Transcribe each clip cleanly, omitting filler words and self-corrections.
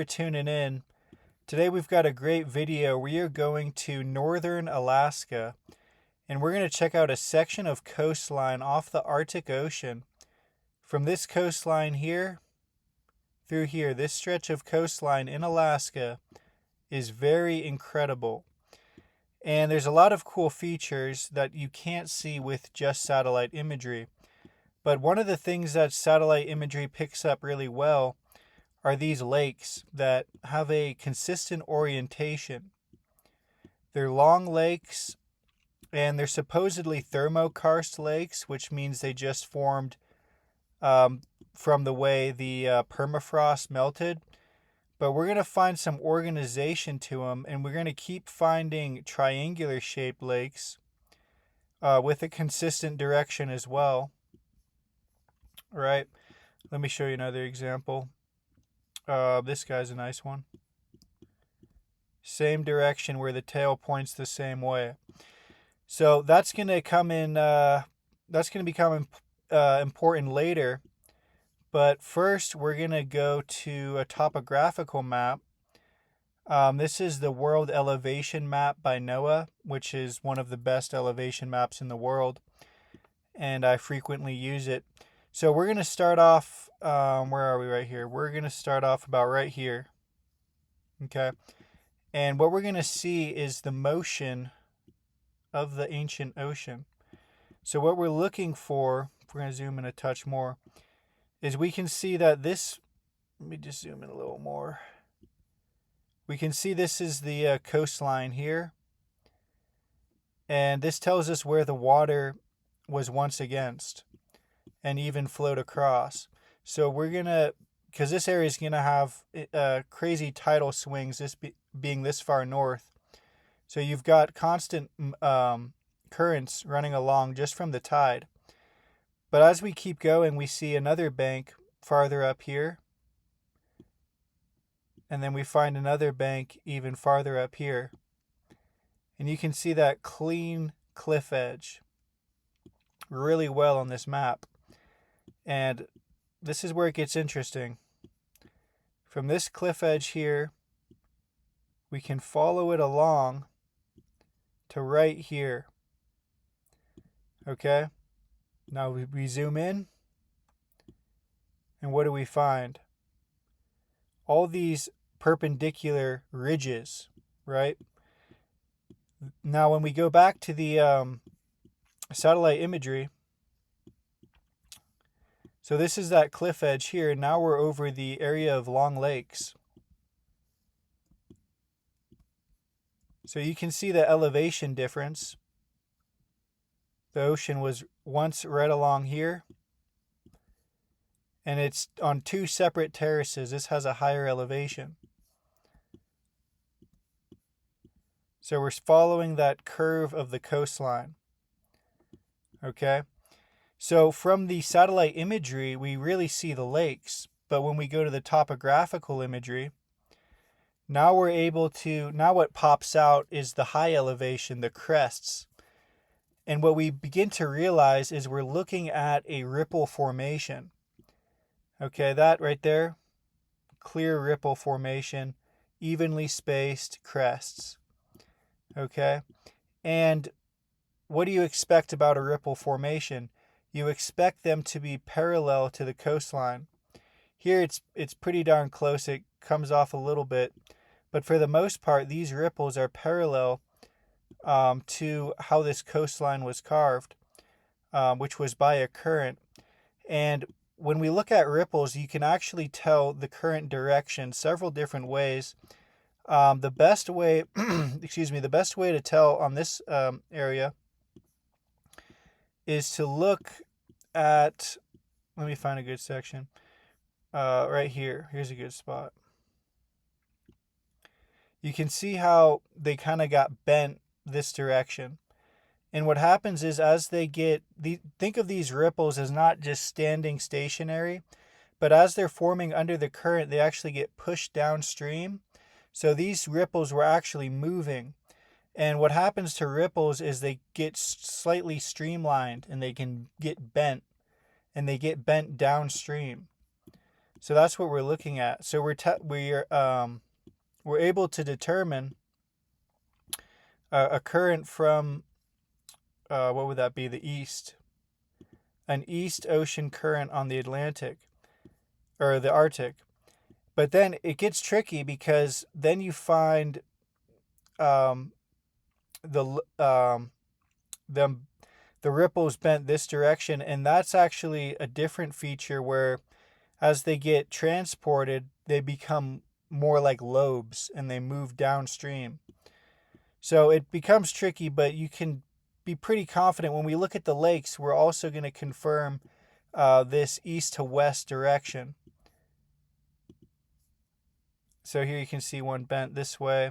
For tuning in. Today we've got a great video. We are going to northern Alaska and we're going to check out a section of coastline off the Arctic Ocean. From this coastline here through here, this stretch of coastline in Alaska is very incredible. And there's a lot of cool features that you can't see with just satellite imagery. But one of the things that satellite imagery picks up really well are these lakes that have a consistent orientation. They're long lakes, and they're supposedly thermokarst lakes, which means they just formed from the way the permafrost melted. But we're going to find some organization to them, and we're going to keep finding triangular shaped lakes with a consistent direction as well. All right, let me show you another example. This guy's a nice one. Same direction where the tail points the same way. So that's going to come in. That's going to become important later. But first, we're going to go to a topographical map. This is the World Elevation Map by NOAA, which is one of the best elevation maps in the world, and I frequently use it. So we're going to start off, where are we right here? We're going to start off about right here. Okay. And what we're going to see is the motion of the ancient ocean. So what we're looking for, if we're going to zoom in a touch more, is we can see that this, let me just zoom in a little more. We can see this is the coastline here. And this tells us where the water was once against and even flowed across. So we're gonna, because this area is gonna have crazy tidal swings, this being this far north. So you've got constant currents running along just from the tide. But as we keep going, we see another bank farther up here. And then we find another bank even farther up here. And you can see that clean cliff edge really well on this map. And this is where it gets interesting. From this cliff edge here, we can follow it along to right here. Okay? Now we zoom in. And what do we find? All these perpendicular ridges, right? Now when we go back to the satellite imagery, so this is that cliff edge here. Now we're over the area of long lakes. So you can see the elevation difference. The ocean was once right along here. And it's on two separate terraces. This has a higher elevation. So we're following that curve of the coastline. Okay? So from the satellite imagery, we really see the lakes. But when we go to the topographical imagery, now we're able to, now what pops out is the high elevation, the crests. And what we begin to realize is we're looking at a ripple formation. Okay, that right there, clear ripple formation, evenly spaced crests. Okay, and what do you expect about a ripple formation? You expect them to be parallel to the coastline. Here it's pretty darn close. It comes off a little bit. But for the most part, these ripples are parallel to how this coastline was carved, which was by a current. And when we look at ripples, you can actually tell the current direction several different ways. The best way, the best way to tell on this area is to look at, let me find a good section, right here. Here's a good spot. You can see how they kind of got bent this direction. And what happens is as they get, think of these ripples as not just standing stationary, but as they're forming under the current, they actually get pushed downstream. So these ripples were actually moving. And what happens to ripples is they get slightly streamlined and they can get bent, and they get bent downstream. So that's what we're looking at. So we're able to determine a current from what would that be? The east, an east ocean current on the Atlantic or the Arctic. But then it gets tricky because then you find um, the them the ripples bent this direction, and that's actually a different feature where as they get transported, they become more like lobes and they move downstream. So it becomes tricky, but you can be pretty confident when we look at the lakes, we're also going to confirm this east to west direction. So here you can see one bent this way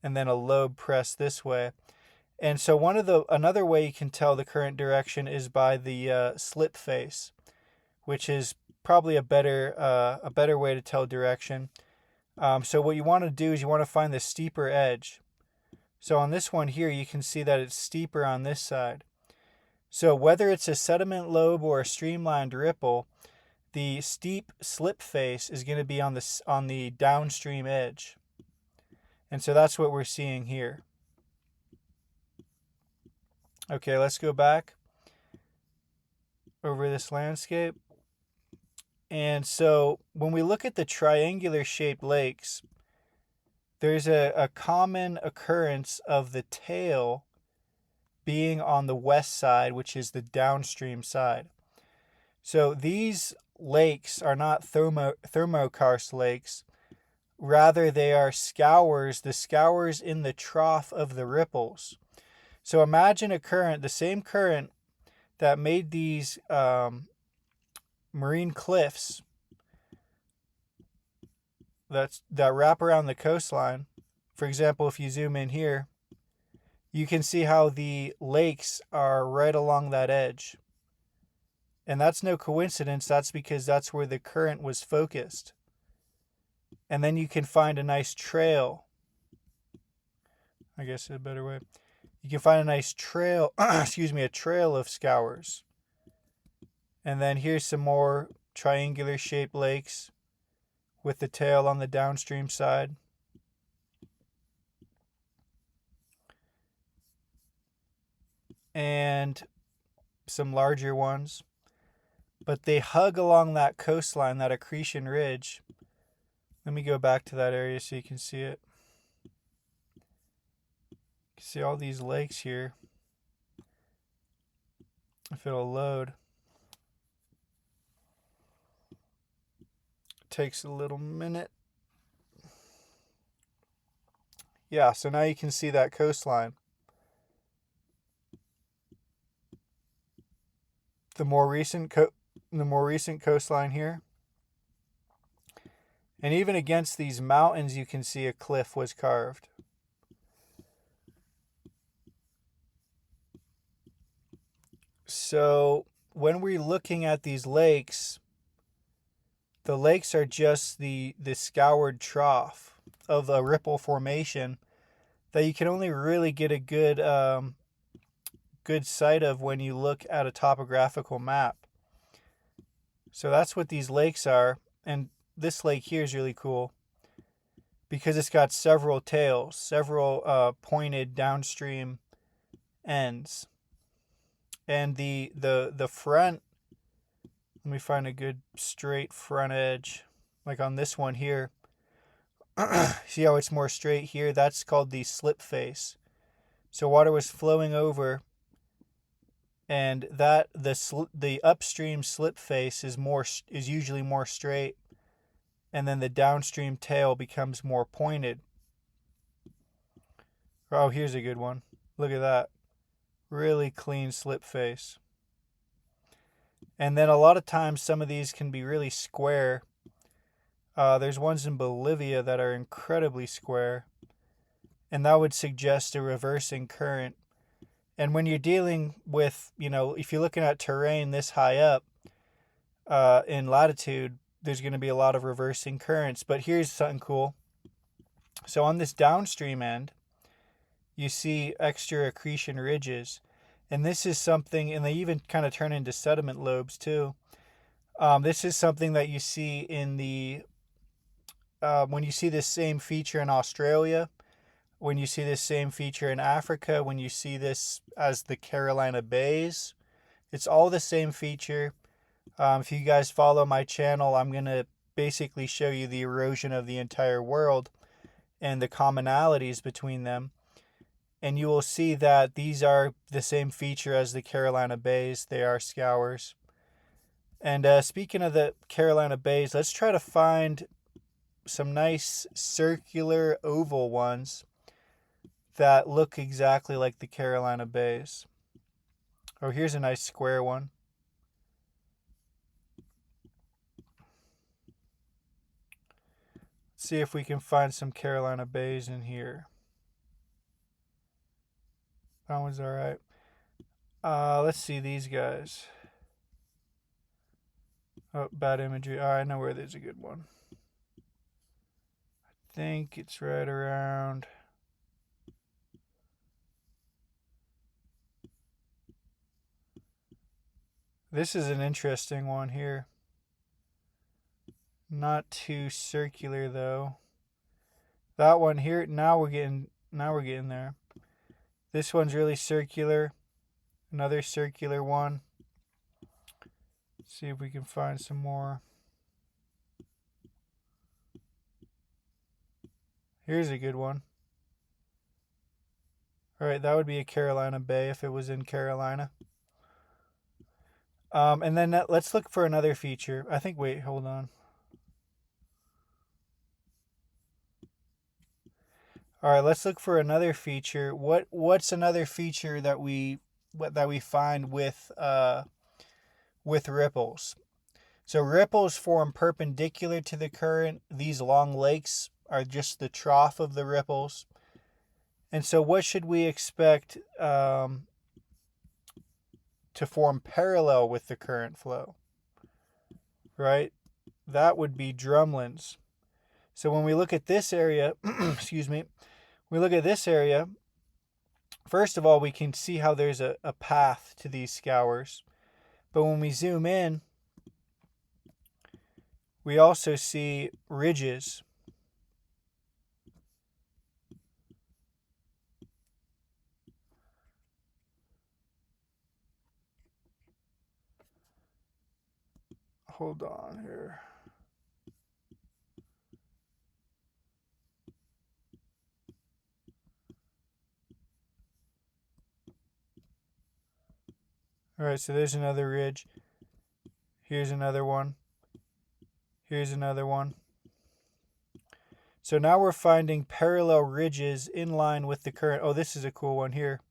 and then a lobe pressed this way. And so another way you can tell the current direction is by the slip face, which is probably a better way to tell direction. So what you want to do is you want to find the steeper edge. So on this one here, you can see that it's steeper on this side. So whether it's a sediment lobe or a streamlined ripple, the steep slip face is going to be on the downstream edge. And so that's what we're seeing here. Okay, let's go back over this landscape. And so when we look at the triangular shaped lakes, there's a common occurrence of the tail being on the west side, which is the downstream side. So these lakes are not thermokarst lakes. Rather, they are scours, the scours in the trough of the ripples. So imagine a current, the same current that made these marine cliffs that wrap around the coastline. For example, if you zoom in here, you can see how the lakes are right along that edge. And that's no coincidence. That's because that's where the current was focused. And then you can find a nice trail. I guess a better way. You can find a nice trail, a trail of scours. And then here's some more triangular shaped lakes with the tail on the downstream side. And some larger ones. But they hug along that coastline, that accretion ridge. Let me go back to that area so you can see it. You can see all these lakes here. If it'll load. It takes a little minute. Yeah, so now you can see that coastline. The more recent coastline here. And even against these mountains, you can see a cliff was carved. So when we're looking at these lakes, the lakes are just the scoured trough of a ripple formation that you can only really get a good sight of when you look at a topographical map. So that's what these lakes are. And this lake here is really cool because it's got several tails, several pointed downstream ends. And the front, let me find a good straight front edge, like on this one here. See how it's more straight here? That's called the slip face. So water was flowing over, and that the upstream slip face is usually more straight, and then the downstream tail becomes more pointed. Oh, here's a good one. Look at that. Really clean slip face. And then a lot of times some of these can be really square. There's ones in Bolivia that are incredibly square. And that would suggest a reversing current. And when you're dealing with, if you're looking at terrain this high up in latitude, there's going to be a lot of reversing currents. But here's something cool. So on this downstream end, you see extra accretion ridges. And this is something, and they even kind of turn into sediment lobes too. This is something that you see in the when you see this same feature in Australia, when you see this same feature in Africa, when you see this as the Carolina Bays. It's all the same feature. If you guys follow my channel, I'm going to basically show you the erosion of the entire world and the commonalities between them. And you will see that these are the same feature as the Carolina Bays. They are scours. And speaking of the Carolina Bays, let's try to find some nice circular oval ones that look exactly like the Carolina Bays. Oh, here's a nice square one. Let's see if we can find some Carolina Bays in here. That one's all right. Let's see these guys. Oh, bad imagery. Oh, I know where there's a good one. I think it's right around. This is an interesting one here. Not too circular though. That one here, now we're getting there. This one's really circular. Another circular one. Let's see if we can find some more. Here's a good one. All right, that would be a Carolina Bay if it was in Carolina. And then let's look for another feature. I think, wait, hold on. All right, let's look for another feature. What's another feature that we find with ripples? So ripples form perpendicular to the current. These long lakes are just the trough of the ripples. And so what should we expect to form parallel with the current flow? Right? That would be drumlins. So when we look at this area, excuse me, we look at this area, first of all, we can see how there's a path to these scours. But when we zoom in, we also see ridges. Hold on here. All right, so there's another ridge. Here's another one. Here's another one. So now we're finding parallel ridges in line with the current. Oh, this is a cool one here.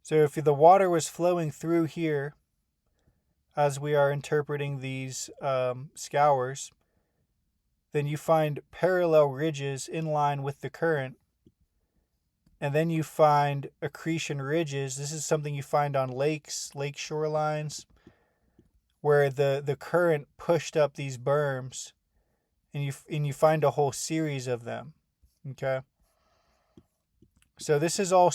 So if the water was flowing through here, as we are interpreting these scours, then you find parallel ridges in line with the current. And then you find accretion ridges. This is something you find on lakes, lake shorelines, where the current pushed up these berms, and you find a whole series of them. Okay. So this is all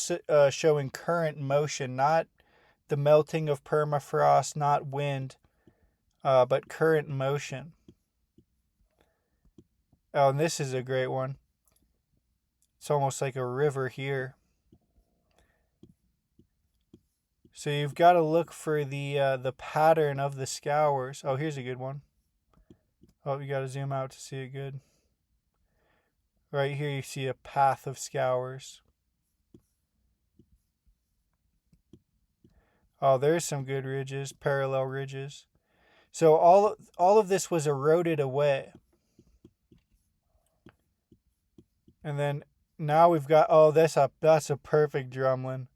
showing current motion, not the melting of permafrost, not wind, but current motion. Oh, and this is a great one. It's almost like a river here. So you've got to look for the pattern of the scours. Oh, here's a good one. Oh, you got to zoom out to see it good. Right here you see a path of scours. Oh, there's some good ridges, parallel ridges. So all of this was eroded away. And then now we've got, oh, that's a perfect drumlin.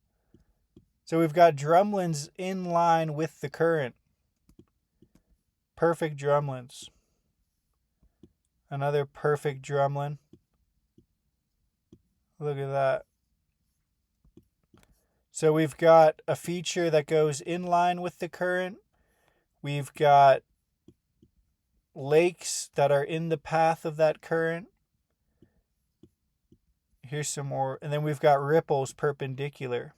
So we've got drumlins in line with the current. Perfect drumlins. Another perfect drumlin. Look at that. So we've got a feature that goes in line with the current. We've got lakes that are in the path of that current. Here's some more. And then we've got ripples perpendicular.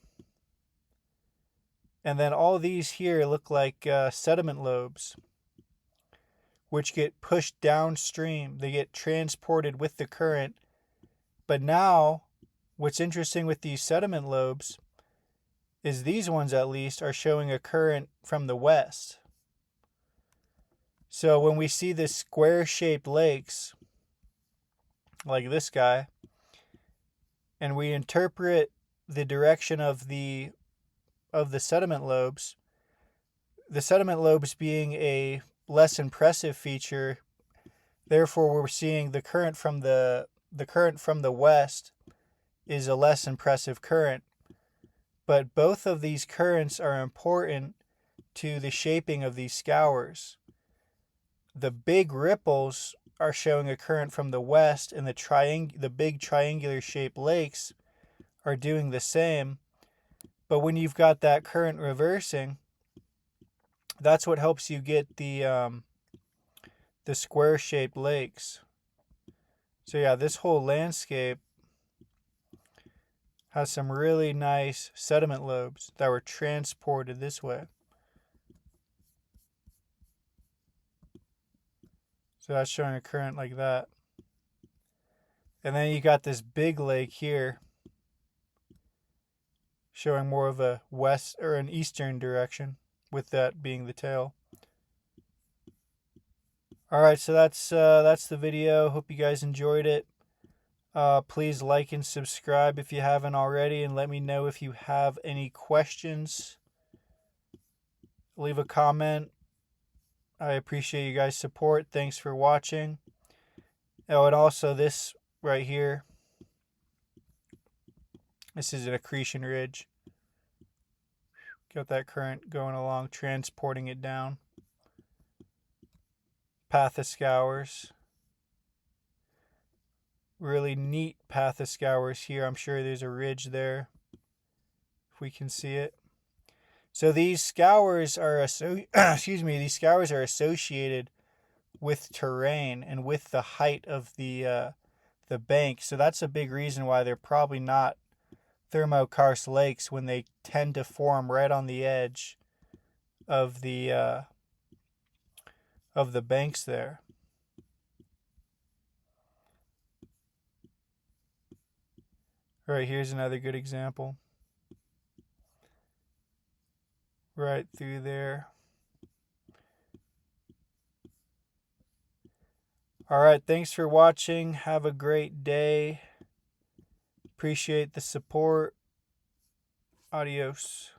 And then all these here look like sediment lobes, which get pushed downstream. They get transported with the current. But now, what's interesting with these sediment lobes is these ones, at least, are showing a current from the west. So when we see the square-shaped lakes, like this guy, and we interpret the direction of the sediment lobes, the sediment lobes being a less impressive feature, therefore we're seeing the current from the west is a less impressive current. But both of these currents are important to the shaping of these scours. The big ripples are showing a current from the west, and the big triangular shaped lakes are doing the same. But when you've got that current reversing, that's what helps you get the square shaped lakes. So yeah, this whole landscape has some really nice sediment lobes that were transported this way. So that's showing a current like that. And then you got this big lake here showing more of a west or an eastern direction, with that being the tail. All right, so that's the video. Hope you guys enjoyed it. Please like and subscribe if you haven't already, and let me know if you have any questions. Leave a comment. I appreciate you guys' support. Thanks for watching. Oh, and also this right here. This is an accretion ridge. Got that current going along, transporting it down. Path of scours. Really neat path of scours here. I'm sure there's a ridge there, if we can see it. So these scours are these scours are associated with terrain and with the height of the bank. So that's a big reason why they're probably not thermokarst lakes, when they tend to form right on the edge of the banks there. All right, here's another good example. Right through there. All right, thanks for watching. Have a great day. Appreciate the support. Adios.